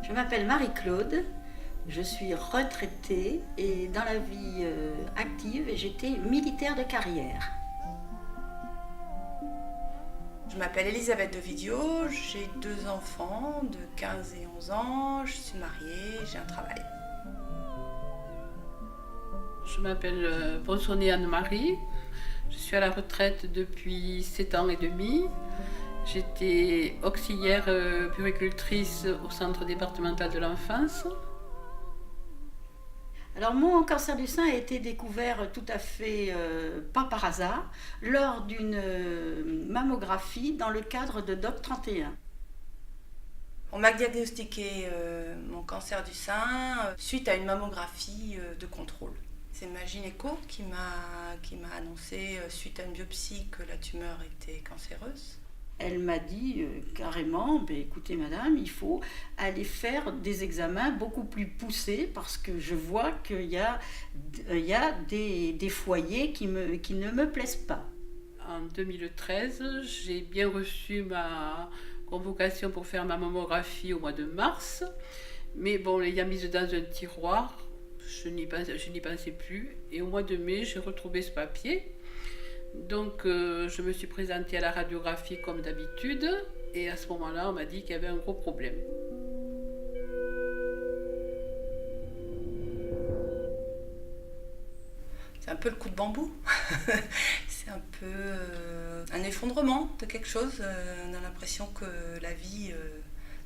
Je m'appelle Marie-Claude, je suis retraitée et dans la vie active, j'étais militaire de carrière. Je m'appelle Elisabeth Dovidio, j'ai 2 enfants de 15 et 11 ans, je suis mariée, j'ai un travail. Je m'appelle Bonsoirée Anne-Marie, je suis à la retraite depuis 7 ans et demi. J'étais auxiliaire puéricultrice au centre départemental de l'enfance. Alors mon cancer du sein a été découvert tout à fait pas par hasard lors d'une mammographie dans le cadre de DOC 31. On m'a diagnostiqué mon cancer du sein suite à une mammographie de contrôle. C'est ma gynéco qui m'a annoncé suite à une biopsie que la tumeur était cancéreuse. Elle m'a dit carrément, écoutez madame, il faut aller faire des examens beaucoup plus poussés parce que je vois qu'il y a des foyers qui ne me plaisent pas. En 2013, j'ai bien reçu ma convocation pour faire ma mammographie au mois de mars. Mais bon, l'ayant mise dans un tiroir, je n'y pensais plus. Et au mois de mai, j'ai retrouvé ce papier. Donc je me suis présentée à la radiographie comme d'habitude et à ce moment-là on m'a dit qu'il y avait un gros problème. C'est un peu le coup de bambou, c'est un peu un effondrement de quelque chose. On a l'impression que la vie,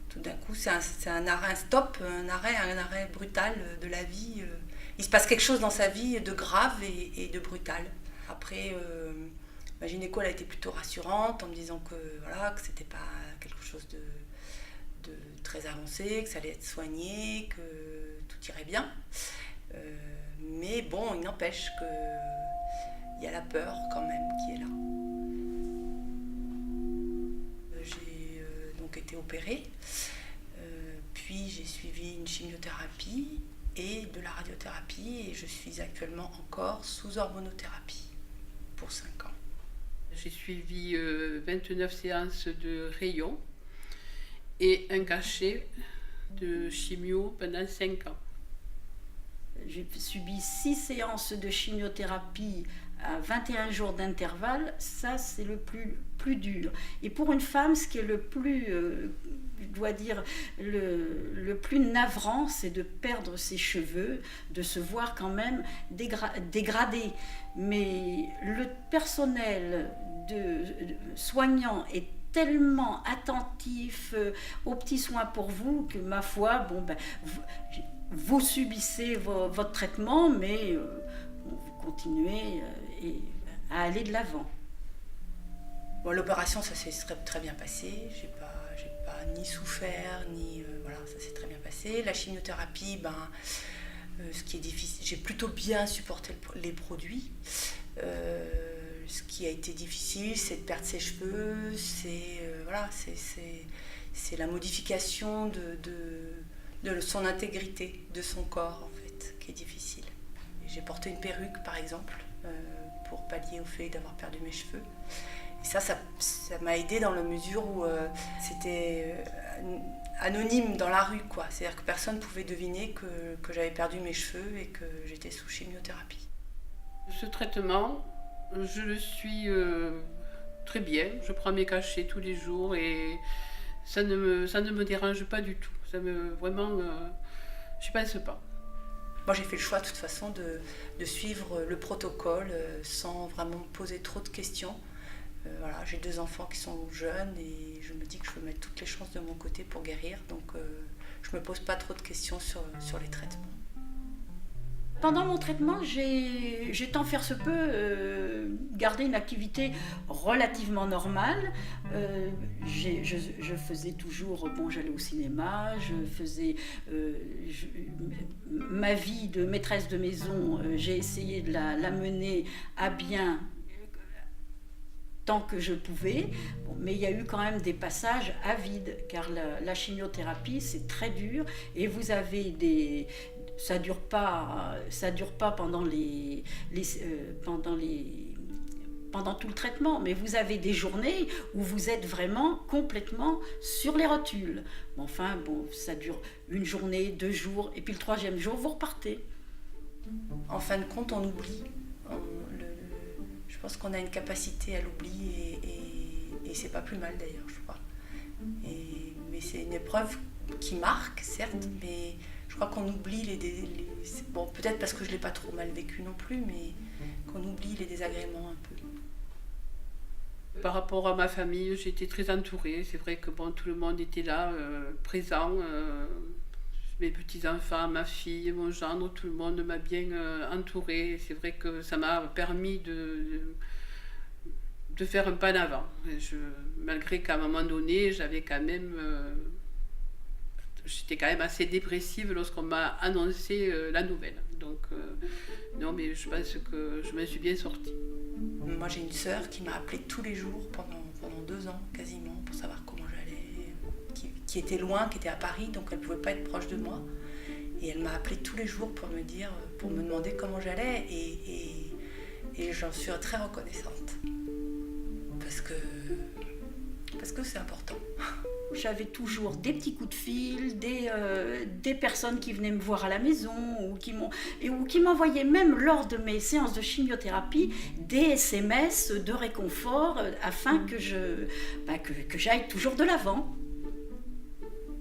tout d'un coup, c'est un arrêt, un stop, un arrêt brutal de la vie. Il se passe quelque chose dans sa vie de grave et de brutal. Après, ma gynéco elle a été plutôt rassurante en me disant que c'était pas quelque chose de très avancé, que ça allait être soigné, que tout irait bien. Mais bon, il n'empêche qu'il y a la peur quand même qui est là. J'ai donc été opérée, puis j'ai suivi une chimiothérapie et de la radiothérapie et je suis actuellement encore sous hormonothérapie pour 5 ans. J'ai suivi 29 séances de rayons et un cachet de chimio pendant 5 ans. J'ai subi 6 séances de chimiothérapie à 21 jours d'intervalle, ça c'est le plus dur. Et pour une femme, ce qui est le plus, je dois dire, le plus navrant, c'est de perdre ses cheveux, de se voir quand même dégradé. Mais le personnel soignant est tellement attentif aux petits soins pour vous que ma foi, vous subissez votre traitement, mais vous continuez à aller de l'avant. Bon, l'opération, ça s'est très bien passé. J'ai pas ni souffert, ni ça s'est très bien passé. La chimiothérapie, ce qui est difficile, j'ai plutôt bien supporté les produits. Ce qui a été difficile, c'est de perdre ses cheveux, c'est la modification de son intégrité, de son corps en fait, qui est difficile. J'ai porté une perruque par exemple, pour pallier au fait d'avoir perdu mes cheveux. Et ça m'a aidée dans la mesure où c'était anonyme dans la rue, quoi. C'est-à-dire que personne ne pouvait deviner que j'avais perdu mes cheveux et que j'étais sous chimiothérapie. Ce traitement, je le suis très bien. Je prends mes cachets tous les jours et ça ne me dérange pas du tout. Je pense pas. Moi, j'ai fait le choix de toute façon de suivre le protocole sans vraiment poser trop de questions. J'ai 2 enfants qui sont jeunes et je me dis que je veux mettre toutes les chances de mon côté pour guérir. Donc, je me pose pas trop de questions sur les traitements. Pendant mon traitement, j'ai tant faire se peut gardé une activité relativement normale. Je faisais toujours, j'allais au cinéma, ma vie de maîtresse de maison, j'ai essayé de la mener à bien tant que je pouvais, mais il y a eu quand même des passages à vide, car la chimiothérapie c'est très dur et vous avez ça dure pas pendant les pendant tout le traitement, mais vous avez des journées où vous êtes vraiment complètement sur les rotules. Bon, enfin, bon, ça dure une journée, 2 jours, et puis le 3e jour, vous repartez. En fin de compte, on oublie. Je pense qu'on a une capacité à l'oubli et c'est pas plus mal d'ailleurs, je crois. Mais c'est une épreuve qui marque, certes, mais je crois qu'on oublie bon, peut-être parce que je l'ai pas trop mal vécu non plus, mais qu'on oublie les désagréments un peu. Par rapport à ma famille, j'ai été très entourée. C'est vrai que bon, tout le monde était là, présent. Mes petits-enfants, ma fille, mon gendre, tout le monde m'a bien entourée. C'est vrai que ça m'a permis de faire un pas en avant. Malgré qu'à un moment donné, j'étais quand même assez dépressive lorsqu'on m'a annoncé la nouvelle. Donc, non, mais je pense que je m'en suis bien sortie. Moi, j'ai une sœur qui m'a appelée tous les jours pendant 2 ans, quasiment, pour savoir comment j'allais, qui était loin, qui était à Paris, donc elle ne pouvait pas être proche de moi. Et elle m'a appelée tous les jours pour me demander comment j'allais, et j'en suis très reconnaissante. Parce que c'est important. J'avais toujours des petits coups de fil, des personnes qui venaient me voir à la maison ou qui m'envoyaient même lors de mes séances de chimiothérapie des SMS de réconfort afin que j'aille toujours de l'avant.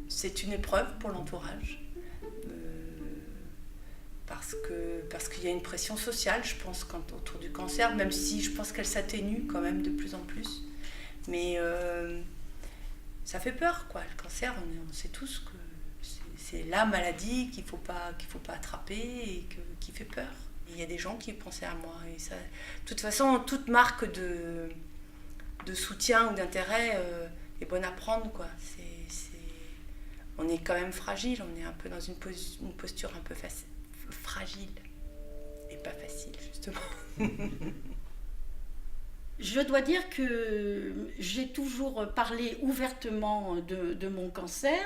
C'est une épreuve pour l'entourage parce qu'il y a une pression sociale, je pense, autour du cancer, même si je pense qu'elle s'atténue quand même de plus en plus. Mais ça fait peur, quoi. Le cancer, on sait tous que c'est la maladie qu'il faut pas attraper et qui fait peur. Et il y a des gens qui pensaient à moi. Et ça, de toute façon, toute marque de soutien ou d'intérêt est bonne à prendre, quoi. On est quand même fragile, on est un peu dans une posture un peu fragile et pas facile, justement. Je dois dire que j'ai toujours parlé ouvertement de mon cancer,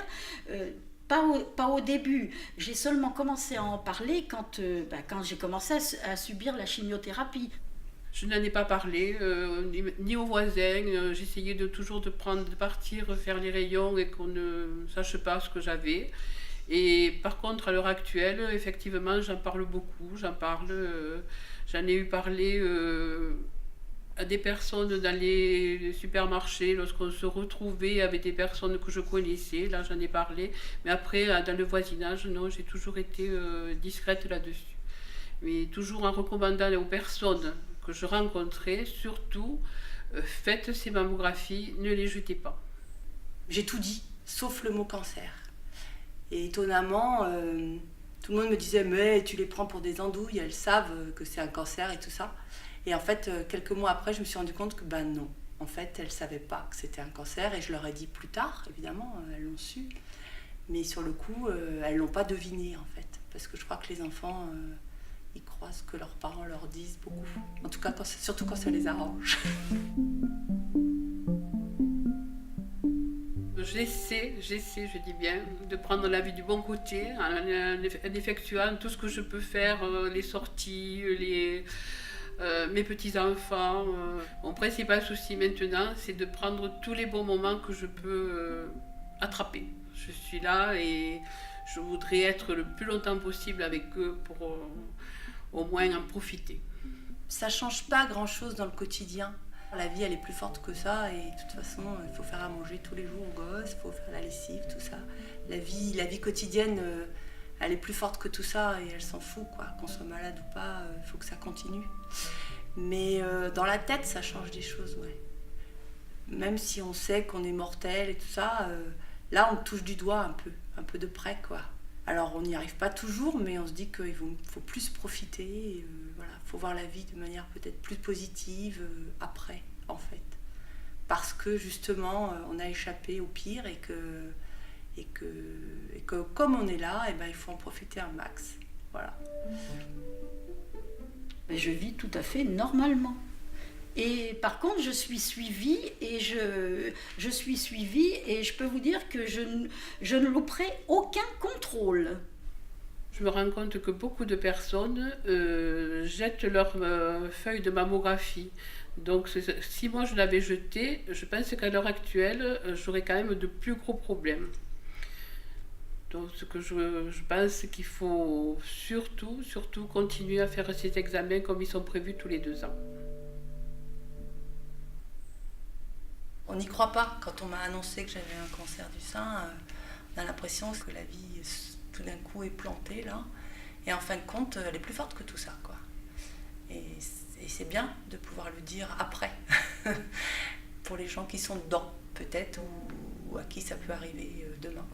pas au début. J'ai seulement commencé à en parler quand j'ai commencé à subir la chimiothérapie. Je n'en ai pas parlé, ni aux voisins. J'essayais toujours de partir faire les rayons et qu'on ne sache pas ce que j'avais. Et par contre, à l'heure actuelle, effectivement, j'en parle beaucoup. J'en ai eu parlé à des personnes dans les supermarchés, lorsqu'on se retrouvait avec des personnes que je connaissais, là j'en ai parlé, mais après dans le voisinage, non, j'ai toujours été discrète là-dessus. Mais toujours en recommandant aux personnes que je rencontrais, surtout, faites ces mammographies, ne les jetez pas. J'ai tout dit, sauf le mot cancer. Et étonnamment, tout le monde me disait, mais tu les prends pour des andouilles, elles savent que c'est un cancer et tout ça. Et en fait, quelques mois après, je me suis rendu compte que non. En fait, elles ne savaient pas que c'était un cancer. Et je leur ai dit plus tard, évidemment, elles l'ont su. Mais sur le coup, elles ne l'ont pas deviné, en fait. Parce que je crois que les enfants, ils croient ce que leurs parents leur disent beaucoup. En tout cas, surtout quand ça les arrange. J'essaie, je dis bien, de prendre la vie du bon côté, en effectuant tout ce que je peux faire, les sorties, mes petits-enfants. Mon principal souci maintenant, c'est de prendre tous les bons moments que je peux attraper. Je suis là et je voudrais être le plus longtemps possible avec eux pour au moins en profiter. Ça ne change pas grand-chose dans le quotidien. La vie, elle est plus forte que ça et de toute façon, il faut faire à manger tous les jours aux gosses, il faut faire la lessive, tout ça. La vie quotidienne, elle est plus forte que tout ça et elle s'en fout, quoi. Qu'on soit malade ou pas, il faut que ça continue. Mais dans la tête, ça change des choses, ouais. Même si on sait qu'on est mortel et tout ça, là, on touche du doigt un peu de près, quoi. Alors, on n'y arrive pas toujours, mais on se dit qu'il faut plus profiter. Voilà, faut voir la vie de manière peut-être plus positive après, en fait. Parce que, justement, on a échappé au pire et que comme on est là, il faut en profiter un max. Voilà. Je vis tout à fait normalement. Et par contre, je suis suivie et je peux vous dire que je ne louperai aucun contrôle. Je me rends compte que beaucoup de personnes jettent leur feuille de mammographie Donc si moi je l'avais jeté, je pense qu'à l'heure actuelle, j'aurais quand même de plus gros problèmes. Donc ce que je pense qu'il faut surtout continuer à faire ces examens comme ils sont prévus tous les 2 ans. On n'y croit pas. Quand on m'a annoncé que j'avais un cancer du sein, on a l'impression que la vie tout d'un coup est plantée là. Et en fin de compte, elle est plus forte que tout ça, quoi. Et c'est bien de pouvoir le dire après, pour les gens qui sont dedans, peut-être, ou à qui ça peut arriver demain.